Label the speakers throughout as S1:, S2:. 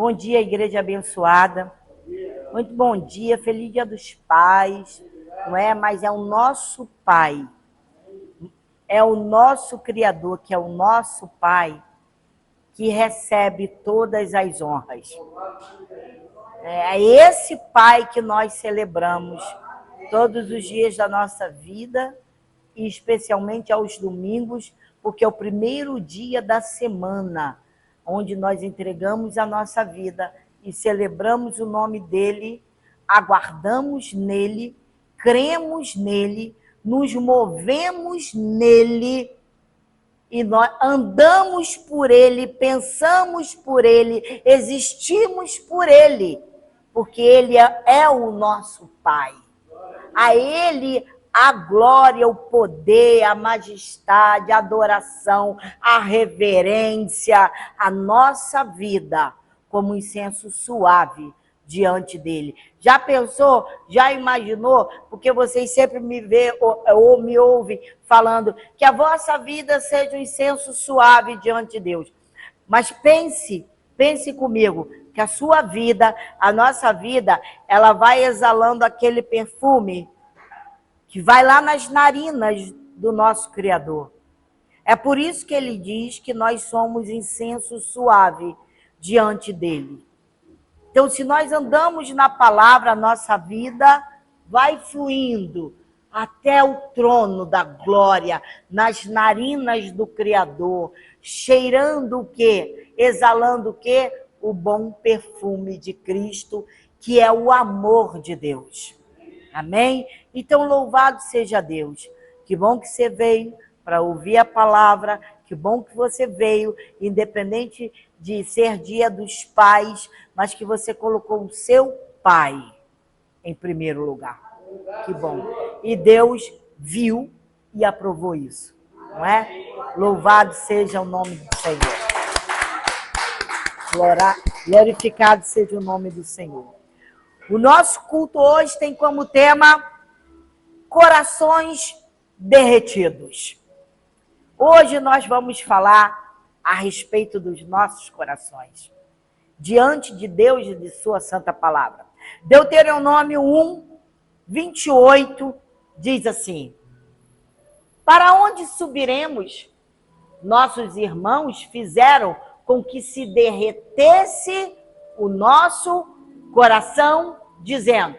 S1: Bom dia, igreja abençoada. Muito bom dia, feliz Dia dos Pais. Não é? Mas é o nosso Pai. É o nosso Criador, que é o nosso Pai, que recebe todas as honras. É esse Pai que nós celebramos todos os dias da nossa vida, e especialmente aos domingos, porque é o primeiro dia da semana, onde nós entregamos a nossa vida e celebramos o nome dele, aguardamos nele, cremos nele, nos movemos nele, e nós andamos por ele, pensamos por ele, existimos por ele, porque ele é o nosso Pai. A ele a glória, o poder, a majestade, a adoração, a reverência, a nossa vida como incenso suave diante dele. Já pensou? Já imaginou? Porque vocês sempre me vê ou me ouvem falando que a vossa vida seja um incenso suave diante de Deus. Mas pense comigo, que a sua vida, a nossa vida, ela vai exalando aquele perfume que vai lá nas narinas do nosso Criador. É por isso que ele diz que nós somos incenso suave diante dele. Então, se nós andamos na palavra, a nossa vida vai fluindo até o trono da glória, nas narinas do Criador, cheirando o quê? Exalando o quê? O bom perfume de Cristo, que é o amor de Deus. Amém? Então, louvado seja Deus. Que bom que você veio para ouvir a palavra, que bom que você veio, independente de ser Dia dos Pais, mas que você colocou o seu Pai em primeiro lugar. Que bom. E Deus viu e aprovou isso, não é? Louvado seja o nome do Senhor. Glorificado seja o nome do Senhor. O nosso culto hoje tem como tema corações derretidos. Hoje nós vamos falar a respeito dos nossos corações, diante de Deus e de sua santa palavra. Deuteronômio 1, 28, diz assim: para onde subiremos? Nossos irmãos fizeram com que se derretesse o nosso coração, dizendo: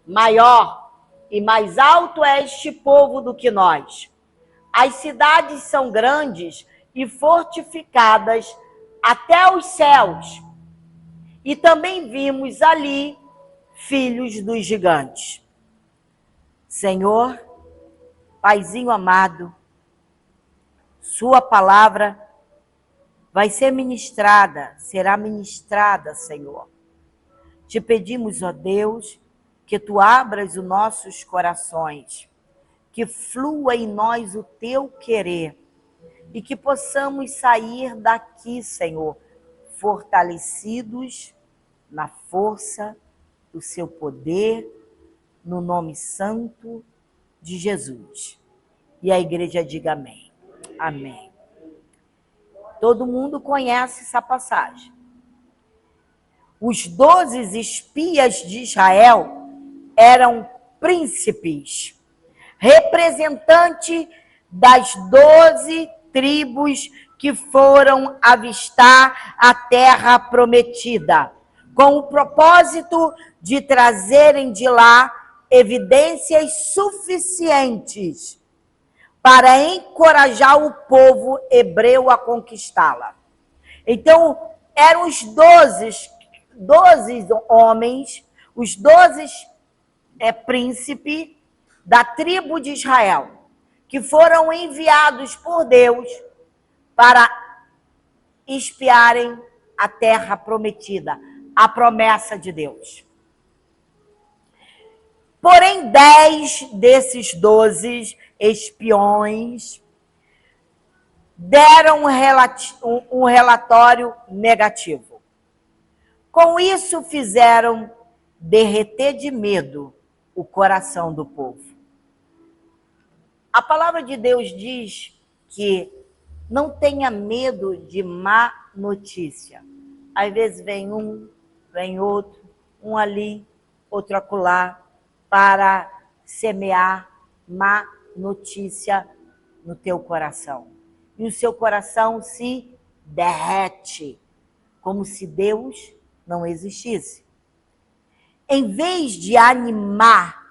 S1: maior e mais alto é este povo do que nós. As cidades são grandes e fortificadas até os céus. E também vimos ali filhos dos gigantes. Senhor, Paizinho amado, sua palavra vai ser ministrada, será ministrada, Senhor. Te pedimos, ó Deus, que tu abras os nossos corações, que flua em nós o teu querer e que possamos sair daqui, Senhor, fortalecidos na força do seu poder, no nome santo de Jesus. E a igreja diga amém. Amém. Todo mundo conhece essa passagem. Os 12 espias de Israel eram príncipes, representante das 12 tribos que foram avistar a terra prometida, com o propósito de trazerem de lá evidências suficientes para encorajar o povo hebreu a conquistá-la. Então, eram os 12 homens, os 12 príncipes da tribo de Israel, que foram enviados por Deus para espiarem a terra prometida, a promessa de Deus. Porém, 10 desses 12 espiões deram um relatório negativo. Com isso, fizeram derreter de medo o coração do povo. A palavra de Deus diz que não tenha medo de má notícia. Às vezes vem um, vem outro, um ali, outro acolá, para semear má notícia no teu coração. E o seu coração se derrete, como se Deus não existisse. Em vez de animar,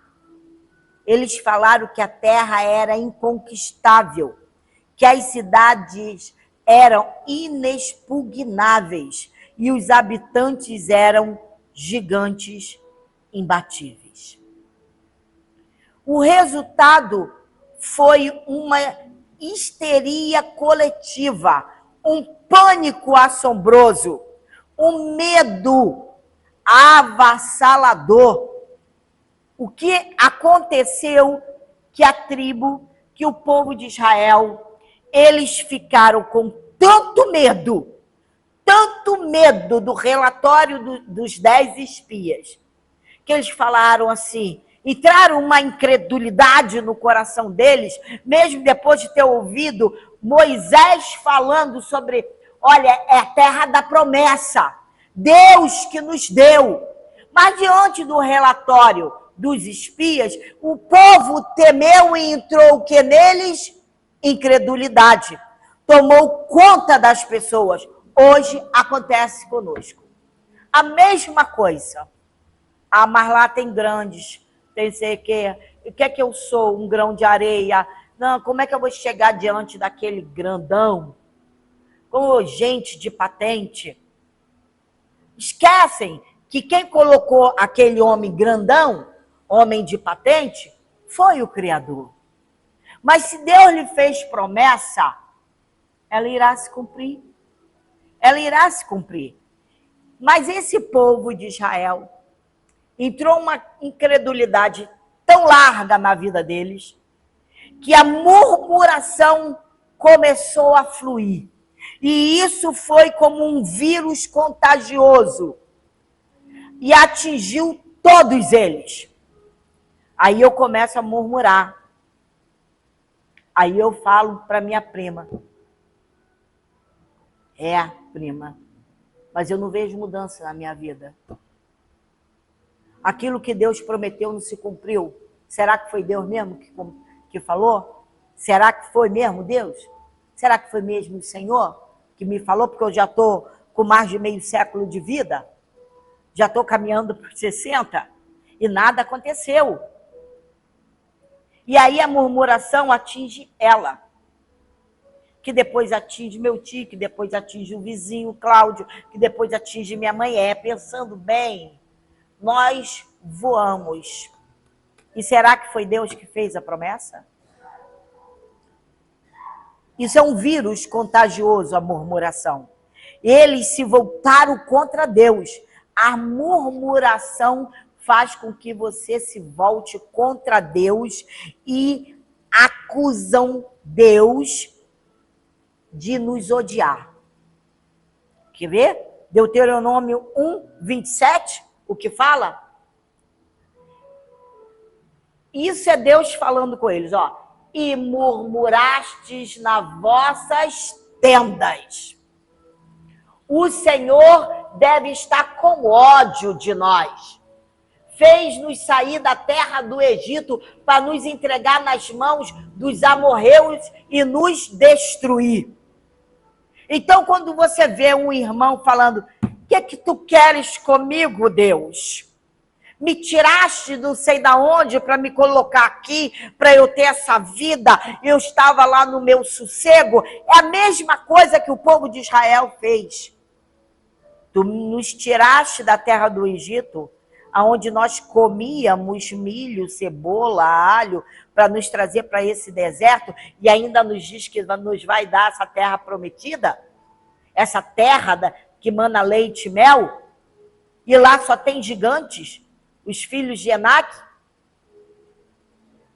S1: eles falaram que a terra era inconquistável, que as cidades eram inexpugnáveis e os habitantes eram gigantes imbatíveis. O resultado foi uma histeria coletiva, um pânico assombroso, um medo avassalador. O que aconteceu que a tribo, que o povo de Israel, eles ficaram com tanto medo do relatório dos 10 espias, que eles falaram assim, entraram uma incredulidade no coração deles, mesmo depois de ter ouvido Moisés falando sobre, olha, é a terra da promessa, Deus que nos deu. Mas diante do relatório dos espias, o povo temeu e entrou o que neles? Incredulidade. Tomou conta das pessoas. Hoje acontece conosco. A mesma coisa. Ah, mas lá tem grandes, tem sei que. O que é que eu sou? Um grão de areia? Não, como é que eu vou chegar diante daquele grandão? Como gente de patente? Esquecem que quem colocou aquele homem grandão, homem de patente, foi o Criador. Mas se Deus lhe fez promessa, ela irá se cumprir. Ela irá se cumprir. Mas esse povo de Israel entrou uma incredulidade tão larga na vida deles, que a murmuração começou a fluir. E isso foi como um vírus contagioso. E atingiu todos eles. Aí eu começo a murmurar. Aí eu falo para minha prima. É, prima, mas eu não vejo mudança na minha vida. Aquilo que Deus prometeu não se cumpriu. Será que foi Deus mesmo que falou? Será que foi mesmo Deus? Será que foi mesmo o Senhor que me falou? Porque eu já estou com mais de meio século de vida. Já estou caminhando por 60 e nada aconteceu. E aí a murmuração atinge ela, que depois atinge meu tio, que depois atinge o vizinho Cláudio, que depois atinge minha mãe. Pensando bem, nós voamos. E será que foi Deus que fez a promessa? Isso é um vírus contagioso, a murmuração. Eles se voltaram contra Deus. A murmuração faz com que você se volte contra Deus e acusam Deus de nos odiar. Quer ver? Deuteronômio 1, 27, o que fala? Isso é Deus falando com eles, ó. E murmurastes nas vossas tendas. O Senhor deve estar com ódio de nós. Fez-nos sair da terra do Egito para nos entregar nas mãos dos amorreus e nos destruir. Então, quando você vê um irmão falando, o que é que tu queres comigo, Deus? Me tiraste não sei da onde para me colocar aqui, para eu ter essa vida, eu estava lá no meu sossego. É a mesma coisa que o povo de Israel fez. Tu nos tiraste da terra do Egito, onde nós comíamos milho, cebola, alho, para nos trazer para esse deserto, e ainda nos diz que nos vai dar essa terra prometida, essa terra que mana leite e mel, e lá só tem gigantes, os filhos de Enac.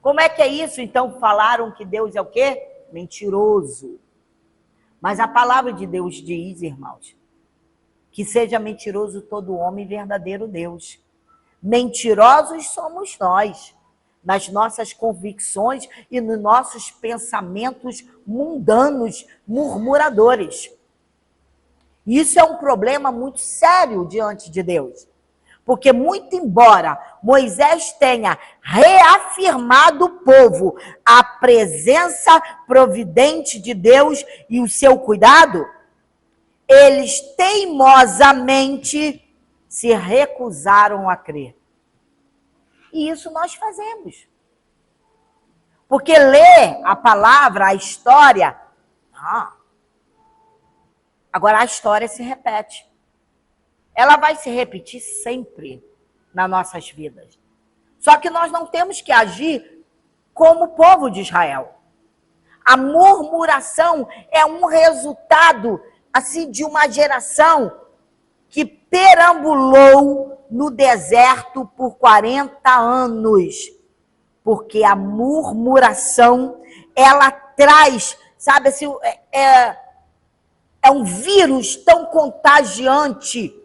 S1: Como é que é isso? Então falaram que Deus é o quê? Mentiroso. Mas a palavra de Deus diz, irmãos, que seja mentiroso todo homem, verdadeiro Deus. Mentirosos somos nós, nas nossas convicções e nos nossos pensamentos mundanos, murmuradores. Isso é um problema muito sério diante de Deus. Porque muito embora Moisés tenha reafirmado o povo a presença providente de Deus e o seu cuidado, eles teimosamente se recusaram a crer. E isso nós fazemos. Porque ler a palavra, a história, agora a história se repete. Ela vai se repetir sempre nas nossas vidas. Só que nós não temos que agir como o povo de Israel. A murmuração é um resultado assim de uma geração que perambulou no deserto por 40 anos. Porque a murmuração, ela traz, sabe assim, é um vírus tão contagiante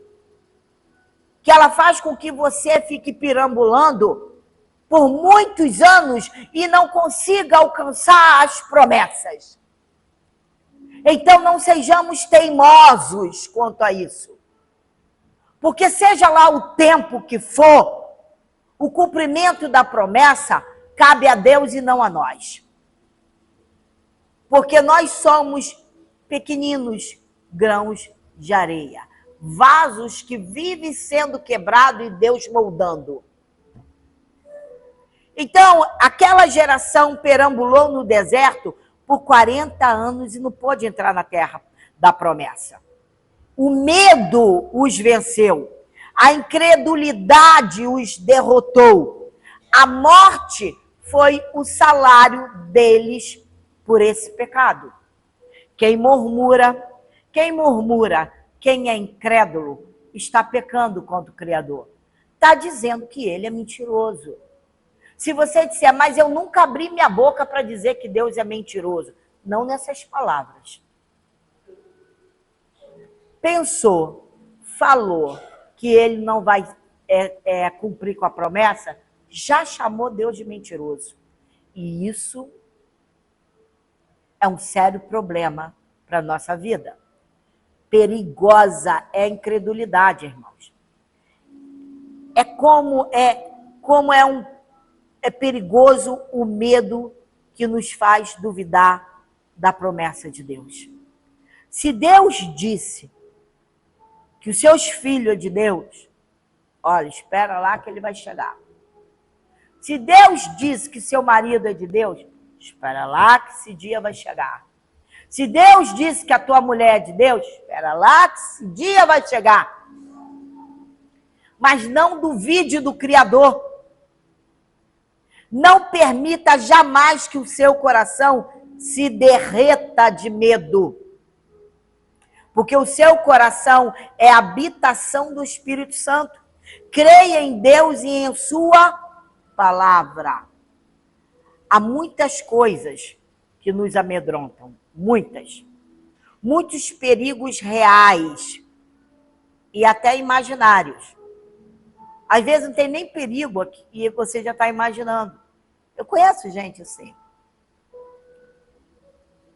S1: que ela faz com que você fique perambulando por muitos anos e não consiga alcançar as promessas. Então não sejamos teimosos quanto a isso. Porque seja lá o tempo que for, o cumprimento da promessa cabe a Deus e não a nós. Porque nós somos pequeninos grãos de areia. Vasos que vivem sendo quebrados e Deus moldando. Então, aquela geração perambulou no deserto por 40 anos e não pôde entrar na terra da promessa. O medo os venceu. A incredulidade os derrotou. A morte foi o salário deles por esse pecado. Quem murmura, quem é incrédulo, está pecando contra o Criador. Está dizendo que ele é mentiroso. Se você disser, mas eu nunca abri minha boca para dizer que Deus é mentiroso. Não nessas palavras. Pensou, falou que ele não vai cumprir com a promessa, já chamou Deus de mentiroso. E isso é um sério problema para a nossa vida. Perigosa é a incredulidade, irmãos. É perigoso o medo que nos faz duvidar da promessa de Deus. Se Deus disse que os seus filhos é de Deus, olha, espera lá que ele vai chegar. Se Deus disse que seu marido é de Deus, espera lá que esse dia vai chegar. Se Deus disse que a tua mulher é de Deus, espera lá que esse dia vai chegar. Mas não duvide do Criador. Não permita jamais que o seu coração se derreta de medo. Porque o seu coração é a habitação do Espírito Santo. Creia em Deus e em sua palavra. Há muitas coisas que nos amedrontam. Muitos perigos reais e até imaginários. Às vezes não tem nem perigo aqui e você já está imaginando. Eu conheço gente assim.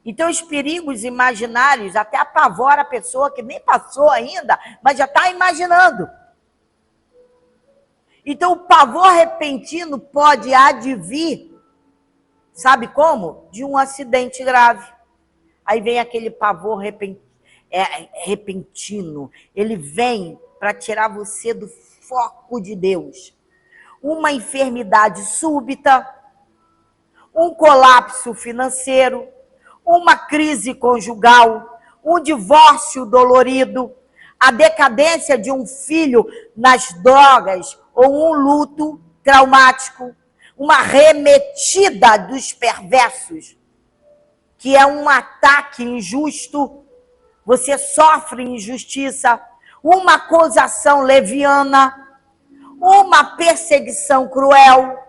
S1: Então os perigos imaginários até apavoram a pessoa que nem passou ainda, mas já está imaginando. Então o pavor repentino pode advir, sabe como? De um acidente grave. Aí vem aquele pavor repentino. Ele vem para tirar você do foco de Deus. Uma enfermidade súbita, um colapso financeiro, uma crise conjugal, um divórcio dolorido, a decadência de um filho nas drogas ou um luto traumático, uma remetida dos perversos, que é um ataque injusto, você sofre injustiça, uma acusação leviana, uma perseguição cruel,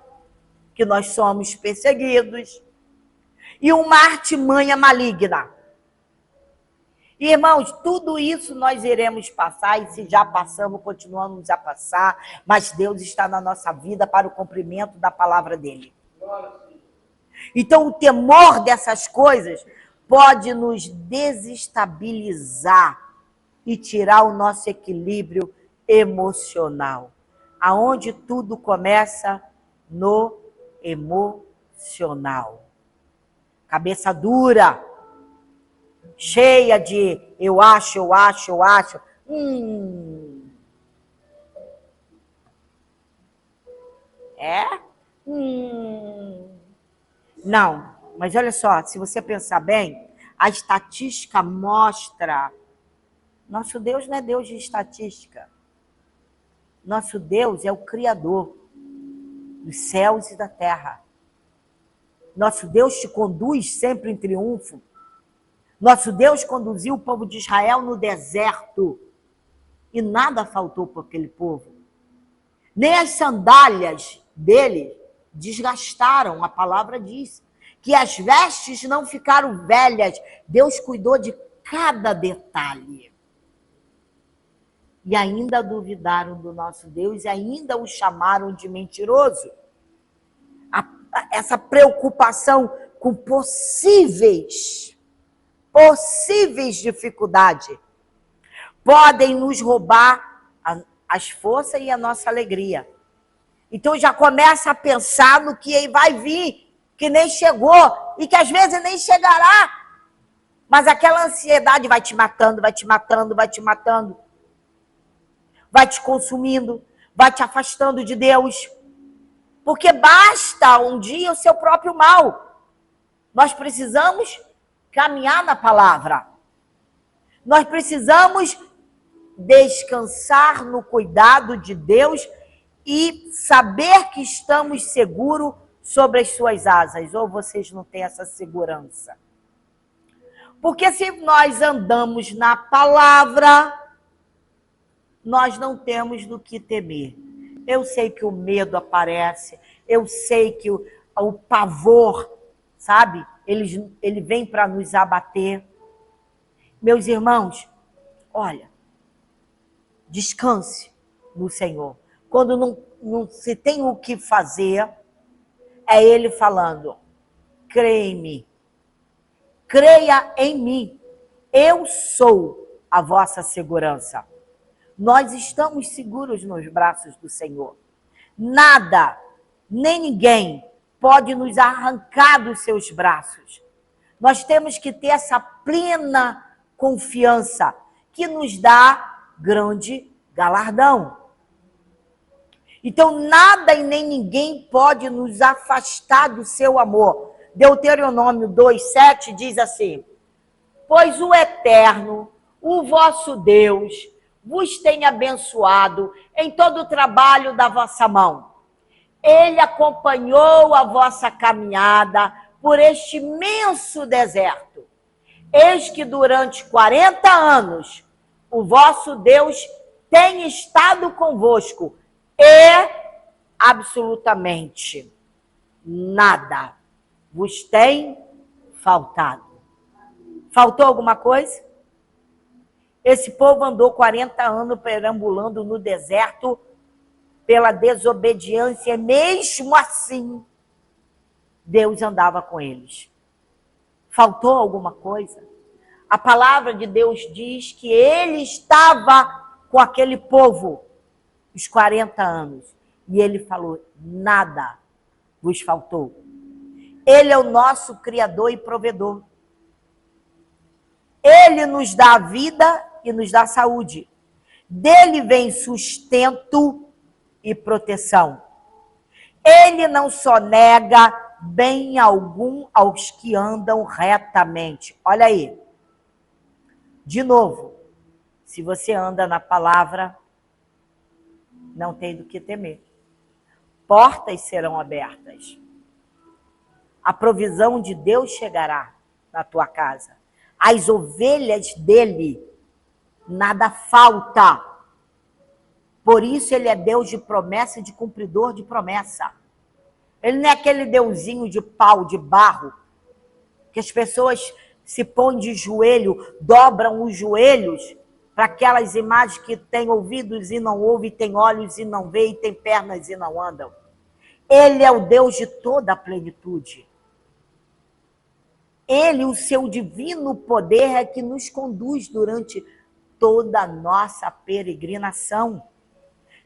S1: que nós somos perseguidos, e uma artimanha maligna. Irmãos, tudo isso nós iremos passar, e se já passamos, continuamos a passar, mas Deus está na nossa vida para o cumprimento da palavra dele. Então, o temor dessas coisas pode nos desestabilizar e tirar o nosso equilíbrio emocional. Aonde tudo começa no emocional. Cabeça dura, cheia de eu acho. É? Não, mas olha só, se você pensar bem, a estatística mostra. Nosso Deus não é Deus de estatística. Nosso Deus é o Criador dos céus e da terra. Nosso Deus te conduz sempre em triunfo. Nosso Deus conduziu o povo de Israel no deserto e nada faltou para aquele povo. Nem as sandálias dele desgastaram, a palavra diz. Que as vestes não ficaram velhas. Deus cuidou de cada detalhe. E ainda duvidaram do nosso Deus e ainda o chamaram de mentiroso. Essa preocupação com possíveis dificuldades podem nos roubar as forças e a nossa alegria. Então já começa a pensar no que vai vir, que nem chegou e que às vezes nem chegará. Mas aquela ansiedade vai te matando, vai te consumindo, vai te afastando de Deus. Porque basta um dia o seu próprio mal. Nós precisamos caminhar na palavra. Nós precisamos descansar no cuidado de Deus e saber que estamos seguros sobre as suas asas. Ou vocês não têm essa segurança? Porque se nós andamos na palavra, nós não temos do que temer. Eu sei que o medo aparece, eu sei que o pavor, sabe? Ele vem para nos abater. Meus irmãos, olha, descanse no Senhor. Quando não se tem o que fazer, é Ele falando, creia em mim, eu sou a vossa segurança. Nós estamos seguros nos braços do Senhor. Nada, nem ninguém pode nos arrancar dos seus braços. Nós temos que ter essa plena confiança que nos dá grande galardão. Então, nada e nem ninguém pode nos afastar do seu amor. Deuteronômio 2:7 diz assim: pois o Eterno, o vosso Deus, vos tem abençoado em todo o trabalho da vossa mão. Ele acompanhou a vossa caminhada por este imenso deserto. Eis que durante 40 anos o vosso Deus tem estado convosco e absolutamente nada vos tem faltado. Faltou alguma coisa? Esse povo andou 40 anos perambulando no deserto pela desobediência, e mesmo assim, Deus andava com eles. Faltou alguma coisa? A palavra de Deus diz que ele estava com aquele povo os 40 anos. E ele falou, nada vos faltou. Ele é o nosso Criador e provedor. Ele nos dá vida e nos dá saúde. Dele vem sustento e proteção. Ele não só nega bem algum aos que andam retamente. Olha aí. De novo, se você anda na palavra, não tem do que temer. Portas serão abertas. A provisão de Deus chegará na tua casa. As ovelhas dele, nada falta. Por isso ele é Deus de promessa e de cumpridor de promessa. Ele não é aquele deusinho de pau, de barro, que as pessoas se põem de joelho, dobram os joelhos para aquelas imagens que têm ouvidos e não ouvem, têm olhos e não veem, têm pernas e não andam. Ele é o Deus de toda a plenitude. Ele, o seu divino poder, é que nos conduz durante toda a nossa peregrinação.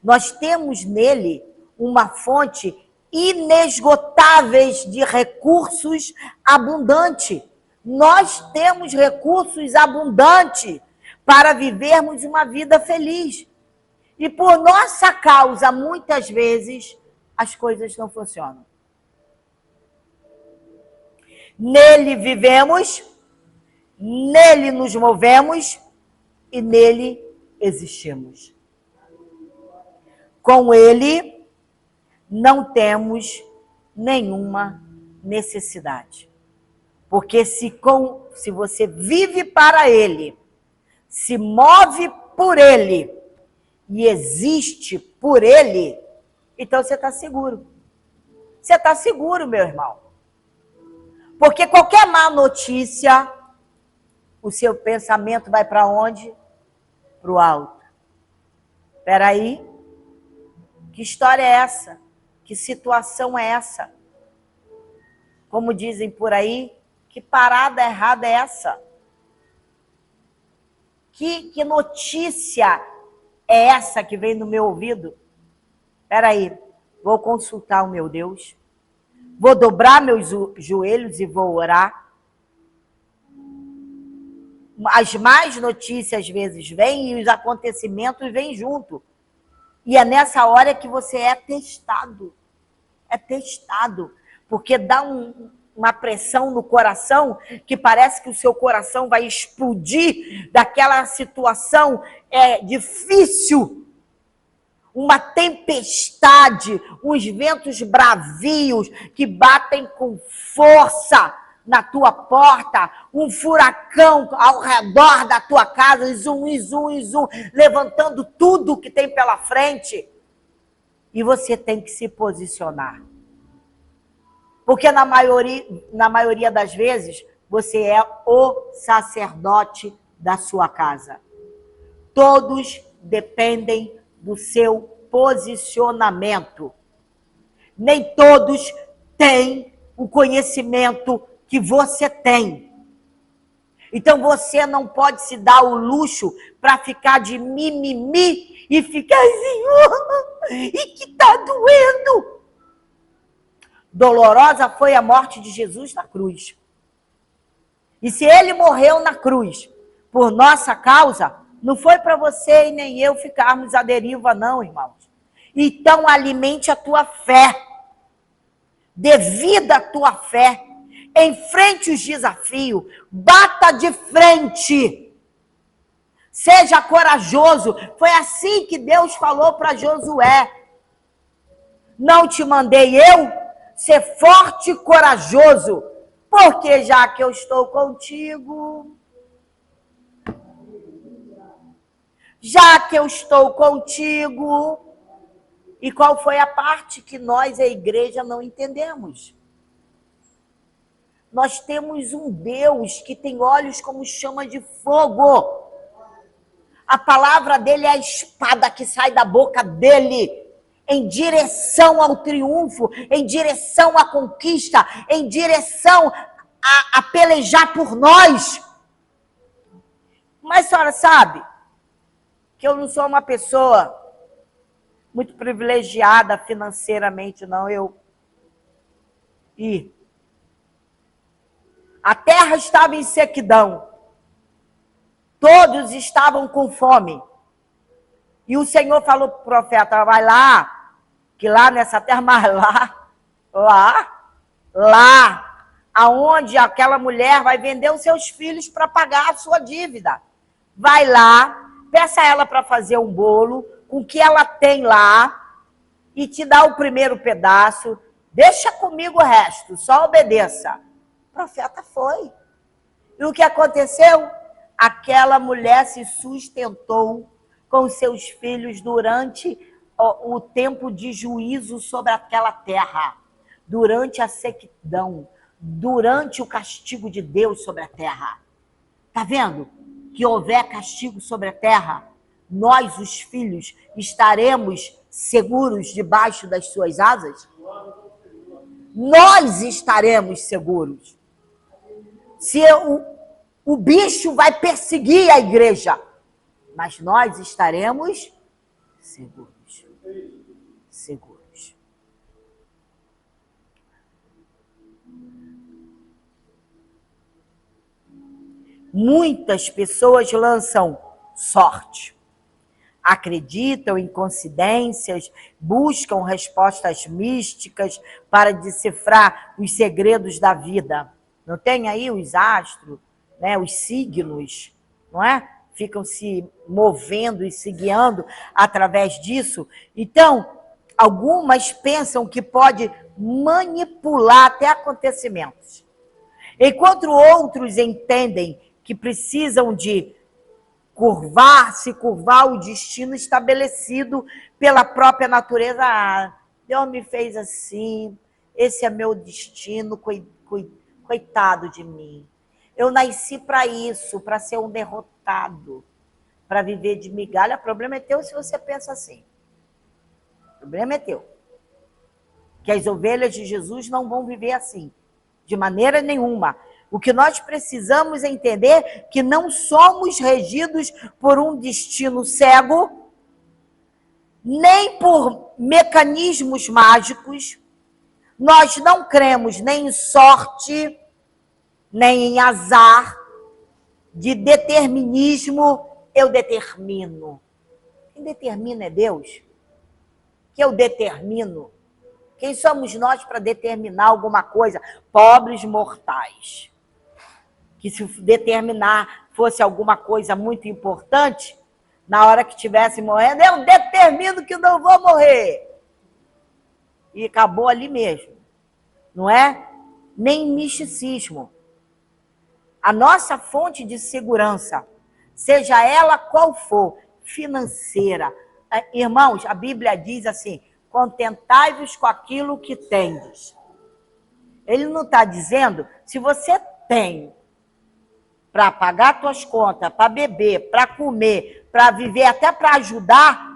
S1: Nós temos nele uma fonte inesgotáveis de recursos abundante. Nós temos recursos abundantes para vivermos uma vida feliz. E por nossa causa, muitas vezes, as coisas não funcionam. Nele vivemos, nele nos movemos e nele existimos. Com ele, não temos nenhuma necessidade. Porque se você vive para ele, se move por ele e existe por ele, então você está seguro. Você está seguro, meu irmão. Porque qualquer má notícia, o seu pensamento vai para onde? Para o alto. Espera aí. Que história é essa? Que situação é essa? Como dizem por aí, que parada errada é essa? Que notícia é essa que vem no meu ouvido? Espera aí, vou consultar o meu Deus. Vou dobrar meus joelhos e vou orar. As más notícias às vezes vêm e os acontecimentos vêm junto. E é nessa hora que você é testado. É testado. Porque dá uma pressão no coração que parece que o seu coração vai explodir daquela situação difícil. Uma tempestade, uns ventos bravios que batem com força na tua porta, um furacão ao redor da tua casa, zum, levantando tudo que tem pela frente. E você tem que se posicionar. Porque na maioria das vezes, você é o sacerdote da sua casa. Todos dependem do seu posicionamento. Nem todos têm o conhecimento que você tem. Então você não pode se dar o luxo para ficar de mimimi e ficar assim, e que tá doendo. Dolorosa foi a morte de Jesus na cruz. E se ele morreu na cruz por nossa causa, não foi para você e nem eu ficarmos à deriva, não, irmãos. Então, alimente a tua fé. Dê vida à tua fé. Enfrente os desafios. Bata de frente. Seja corajoso. Foi assim que Deus falou para Josué. Não te mandei eu ser forte e corajoso, porque já que eu estou contigo... Já que eu estou contigo. E qual foi a parte que nós, a igreja, não entendemos? Nós temos um Deus que tem olhos como chama de fogo. A palavra dele é a espada que sai da boca dele, em direção ao triunfo, em direção à conquista, em direção a pelejar por nós. Mas a senhora sabe que eu não sou uma pessoa muito privilegiada financeiramente, não. A terra estava em sequidão. Todos estavam com fome. E o Senhor falou para o profeta, vai lá, que lá nessa terra, mas lá, aonde aquela mulher vai vender os seus filhos para pagar a sua dívida. Vai lá, peça a ela para fazer um bolo com o que ela tem lá e te dá o primeiro pedaço. Deixa comigo o resto, só obedeça. O profeta foi. E o que aconteceu? Aquela mulher se sustentou com seus filhos durante o tempo de juízo sobre aquela terra, durante a sequidão, durante o castigo de Deus sobre a terra. Está vendo? Que houver castigo sobre a terra, nós, os filhos, estaremos seguros debaixo das suas asas? Nós estaremos seguros. Se o bicho vai perseguir a igreja, mas nós estaremos seguros. Seguros. Muitas pessoas lançam sorte. Acreditam em coincidências, buscam respostas místicas para decifrar os segredos da vida. Não tem aí os astros, né, os signos, não é? Ficam se movendo e se guiando através disso. Então, algumas pensam que pode manipular até acontecimentos. Enquanto outros entendem que precisam de curvar o destino estabelecido pela própria natureza. Ah, Deus me fez assim, esse é meu destino, coitado de mim. Eu nasci para isso, para ser um derrotado, para viver de migalha. O problema é teu se você pensa assim. O problema é teu. Que as ovelhas de Jesus não vão viver assim, de maneira nenhuma. O que nós precisamos é entender que não somos regidos por um destino cego, nem por mecanismos mágicos. Nós não cremos nem em sorte, nem em azar, de determinismo. Eu determino. Quem determina é Deus. Que eu determino. Quem somos nós para determinar alguma coisa? Pobres mortais. Que se determinar fosse alguma coisa muito importante, na hora que estivesse morrendo, eu determino que não vou morrer. E acabou ali mesmo. Não é? Nem misticismo. A nossa fonte de segurança, seja ela qual for, financeira. Irmãos, a Bíblia diz assim, contentai-vos com aquilo que tendes. Ele não está dizendo, se você tem para pagar suas contas, para beber, para comer, para viver, até para ajudar,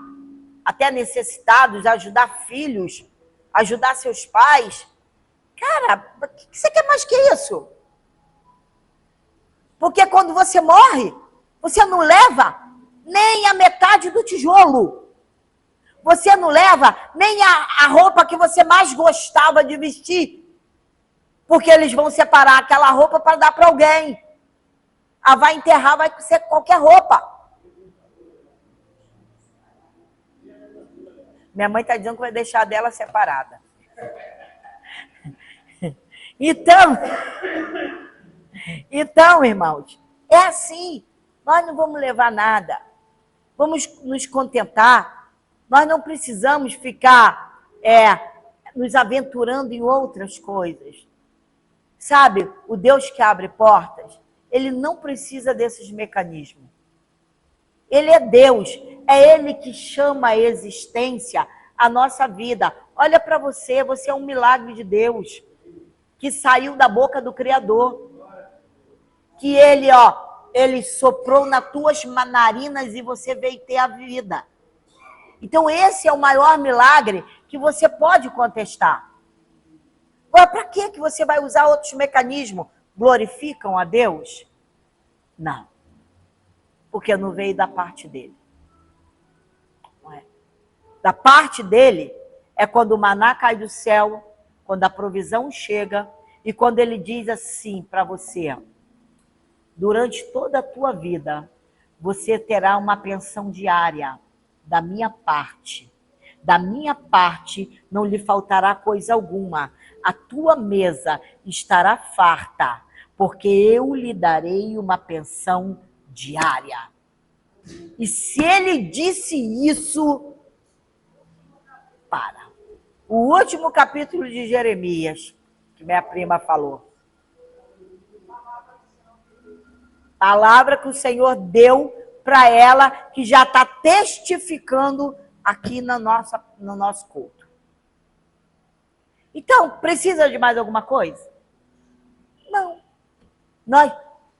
S1: até necessitados, ajudar filhos, ajudar seus pais. Cara, o que você quer mais que isso? Porque quando você morre, você não leva nem a metade do tijolo. Você não leva nem a roupa que você mais gostava de vestir. Porque eles vão separar aquela roupa para dar para alguém. Ah, vai enterrar, vai ser qualquer roupa. Minha mãe está dizendo que vai deixar dela separada. Então, irmãos, é assim. Nós não vamos levar nada. Vamos nos contentar. Nós não precisamos ficar nos aventurando em outras coisas. Sabe, o Deus que abre portas, ele não precisa desses mecanismos. Ele é Deus, é Ele que chama a existência a nossa vida. Olha para você, você é um milagre de Deus, que saiu da boca do Criador. Que Ele soprou nas tuas narinas e você veio ter a vida. Então esse é o maior milagre que você pode contestar. Agora, para que você vai usar outros mecanismos? Glorificam a Deus? Não. Porque não veio da parte dele. Não é? Da parte dele é quando o maná cai do céu, quando a provisão chega e quando ele diz assim para você: durante toda a tua vida, você terá uma pensão diária da minha parte. Da minha parte não lhe faltará coisa alguma. A tua mesa estará farta, porque eu lhe darei uma pensão diária. E se ele disse isso, para. O último capítulo de Jeremias, que minha prima falou. Palavra que o Senhor deu para ela, que já está testificando aqui no nosso culto. Então, precisa de mais alguma coisa? Não. Nós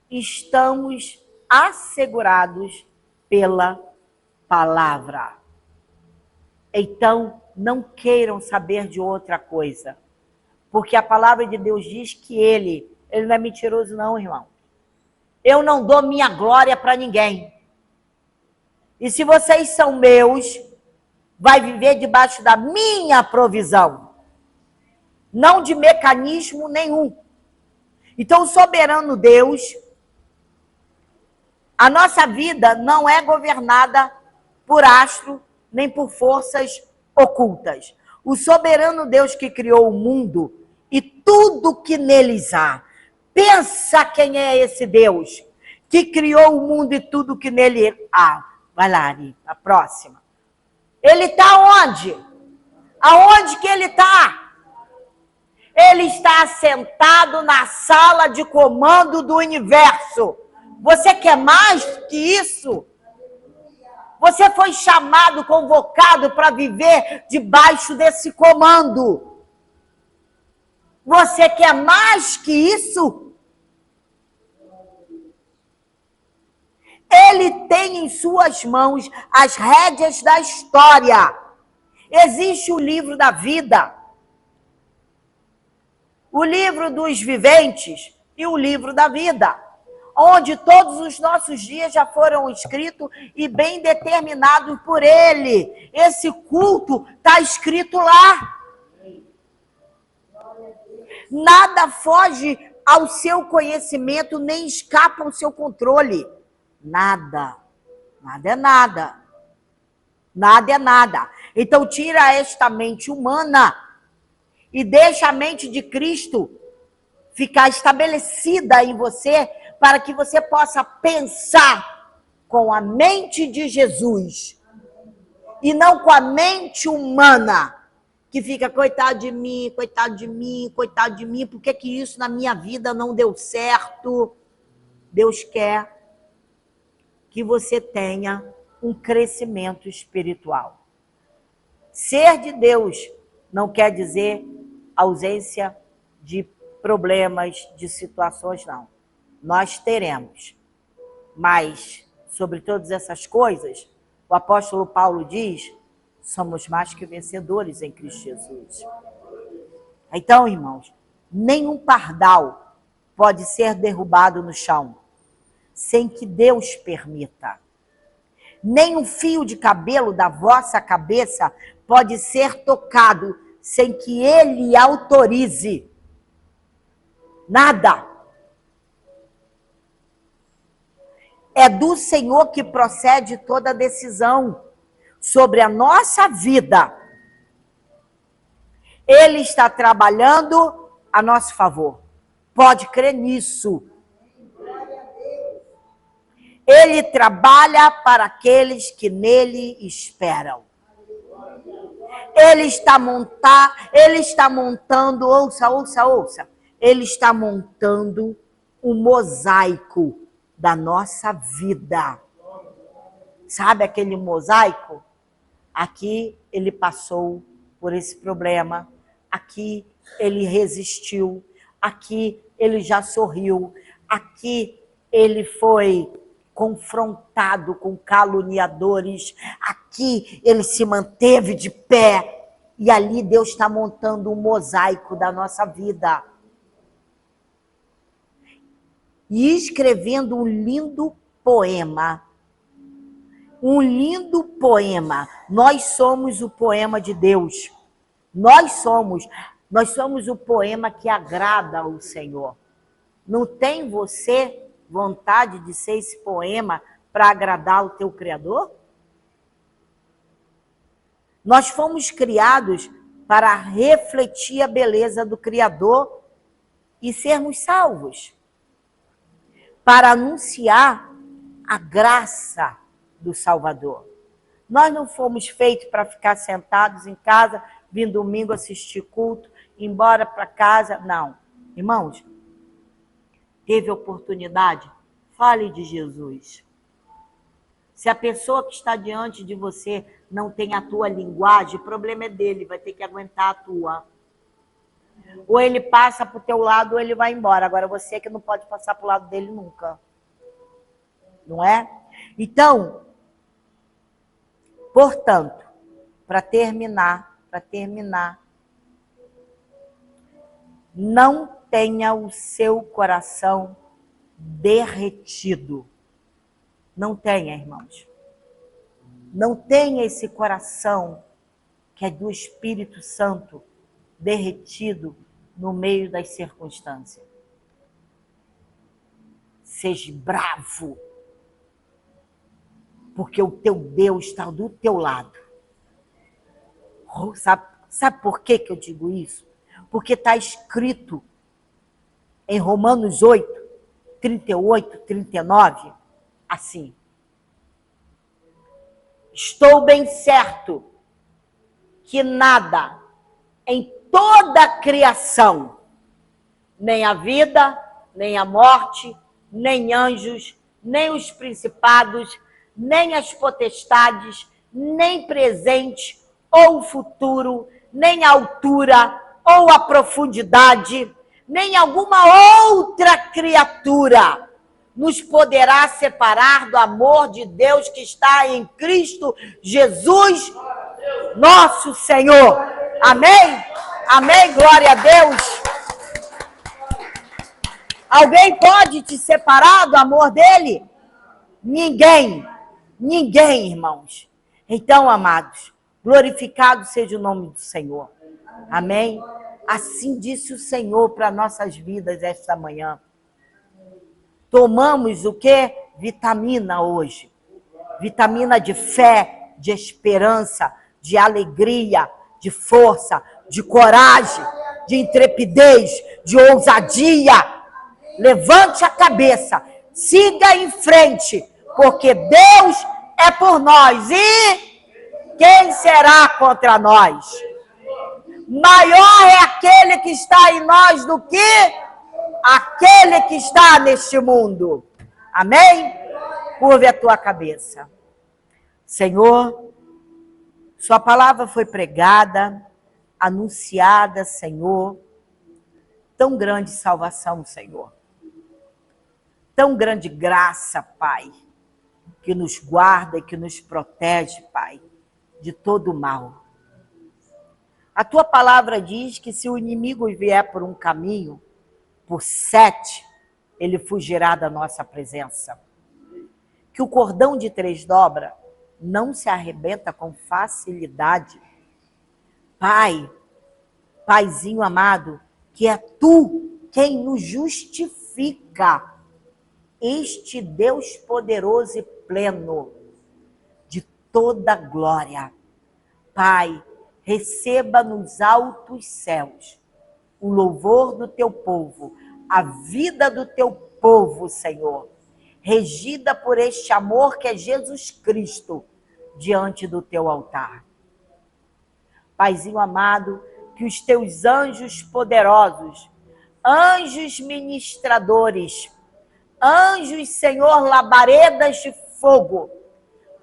S1: estamos assegurados pela palavra. Então, não queiram saber de outra coisa. Porque a palavra de Deus diz que ele não é mentiroso não, irmão. Eu não dou minha glória para ninguém. E se vocês são meus, vai viver debaixo da minha provisão. Não de mecanismo nenhum. Então, o soberano Deus, a nossa vida não é governada por astro, nem por forças ocultas. O soberano Deus que criou o mundo e tudo que neles há. Pensa quem é esse Deus que criou o mundo e tudo que nele há. Vai lá, Ari, a próxima. Ele está onde? Aonde que ele está? Ele está sentado na sala de comando do universo. Você quer mais que isso? Você foi chamado, convocado para viver debaixo desse comando. Você quer mais que isso? Ele tem em suas mãos as rédeas da história. Existe o livro da vida, o livro dos viventes e o livro da vida, onde todos os nossos dias já foram escritos e bem determinados por ele. Esse culto está escrito lá. Nada foge ao seu conhecimento, nem escapa ao seu controle. Nada. Nada é nada. Nada é nada. Então tira esta mente humana e deixa a mente de Cristo ficar estabelecida em você, para que você possa pensar com a mente de Jesus e não com a mente humana, que fica coitado de mim, coitado de mim, coitado de mim, por que isso na minha vida não deu certo? Deus quer que você tenha um crescimento espiritual. Ser de Deus não quer dizer ausência de problemas, de situações, não. Nós teremos. Mas, sobre todas essas coisas, o apóstolo Paulo diz, somos mais que vencedores em Cristo Jesus. Então, irmãos, nenhum pardal pode ser derrubado no chão sem que Deus permita. Nem um fio de cabelo da vossa cabeça pode ser tocado sem que ele autorize. Nada. É do Senhor que procede toda decisão sobre a nossa vida. Ele está trabalhando a nosso favor. Pode crer nisso. Ele trabalha para aqueles que nele esperam. Ele está montando, ouça. Ele está montando um mosaico da nossa vida. Sabe aquele mosaico? Aqui ele passou por esse problema. Aqui ele resistiu. Aqui ele já sorriu. Aqui ele foi confrontado com caluniadores. Aqui ele se manteve de pé. E ali Deus está montando um mosaico da nossa vida. E escrevendo um lindo poema. Um lindo poema. Nós somos o poema de Deus. Nós somos o poema que agrada ao Senhor. Não tem você vontade de ser esse poema para agradar o teu Criador? Nós fomos criados para refletir a beleza do Criador e sermos salvos. Para anunciar a graça do Salvador. Nós não fomos feitos para ficar sentados em casa, vir domingo assistir culto, ir embora para casa. Não. Irmãos, teve oportunidade? Fale de Jesus. Se a pessoa que está diante de você não tem a tua linguagem, o problema é dele, vai ter que aguentar a tua. Ou ele passa para o teu lado ou ele vai embora. Agora você que não pode passar para o lado dele nunca. Não é? Então, portanto, para terminar, não tenha o seu coração derretido. Não tenha, irmãos. não tenha esse coração que é do Espírito Santo derretido no meio das circunstâncias. Seja bravo, porque o teu Deus está do teu lado. Sabe por que eu digo isso? Porque está escrito em Romanos 8, 38, 39, assim: estou bem certo que nada em toda a criação, nem a vida, nem a morte, nem anjos, nem os principados, nem as potestades, nem presente ou futuro, nem a altura ou a profundidade, nem alguma outra criatura nos poderá separar do amor de Deus que está em Cristo Jesus, nosso Senhor. Amém? Amém, glória a Deus. Alguém pode te separar do amor dele? Ninguém. Ninguém, irmãos. Então, amados, glorificado seja o nome do Senhor. Amém? Assim disse o Senhor para nossas vidas esta manhã. Tomamos o quê? Vitamina hoje. Vitamina de fé, de esperança, de alegria, de força, de coragem, de intrepidez, de ousadia. Levante a cabeça, siga em frente, porque Deus é por nós. E quem será contra nós? Maior é aquele que está em nós do que aquele que está neste mundo. Amém? Curve a tua cabeça. Senhor, sua palavra foi pregada, anunciada, Senhor. Tão grande salvação, Senhor. Tão grande graça, Pai, que nos guarda e que nos protege, Pai, de todo o mal. A tua palavra diz que se o inimigo vier por um caminho, por 7, ele fugirá da nossa presença. Que o cordão de 3 dobras não se arrebenta com facilidade. Pai, Paizinho amado, que é tu quem nos justifica. Este Deus poderoso e pleno de toda glória. Pai, receba nos altos céus o louvor do teu povo, a vida do teu povo, Senhor, regida por este amor que é Jesus Cristo, diante do teu altar. Paizinho amado, que os teus anjos poderosos, anjos ministradores, anjos, Senhor, labaredas de fogo,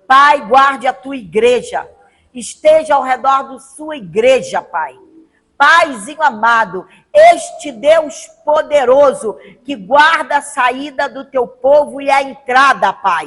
S1: Pai, guarde a tua igreja, esteja ao redor da sua igreja, Pai. Paizinho amado, este Deus poderoso que guarda a saída do teu povo e a entrada, Pai.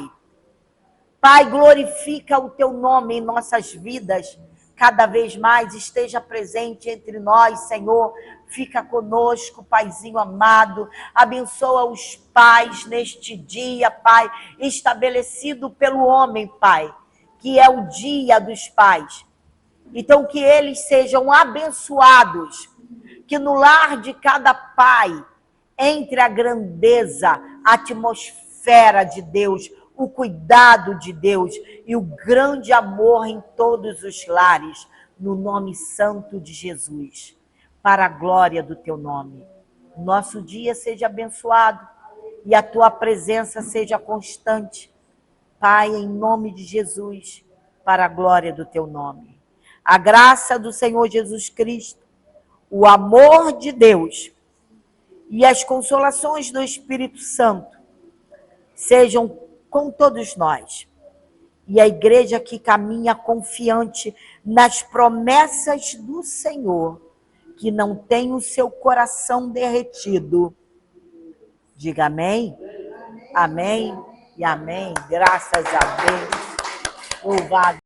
S1: Pai, glorifica o teu nome em nossas vidas, cada vez mais esteja presente entre nós, Senhor. Fica conosco, Paizinho amado, abençoa os pais neste dia, Pai, estabelecido pelo homem, Pai, que é o dia dos pais. Então, que eles sejam abençoados, que no lar de cada pai, entre a grandeza, a atmosfera de Deus, o cuidado de Deus e o grande amor em todos os lares, no nome santo de Jesus, para a glória do teu nome. Nosso dia seja abençoado e a tua presença seja constante, Pai, em nome de Jesus, para a glória do teu nome. A graça do Senhor Jesus Cristo, o amor de Deus e as consolações do Espírito Santo sejam com todos nós. E a igreja que caminha confiante nas promessas do Senhor, que não tem o seu coração derretido. Diga amém. Amém e amém. Graças a Deus. Louvado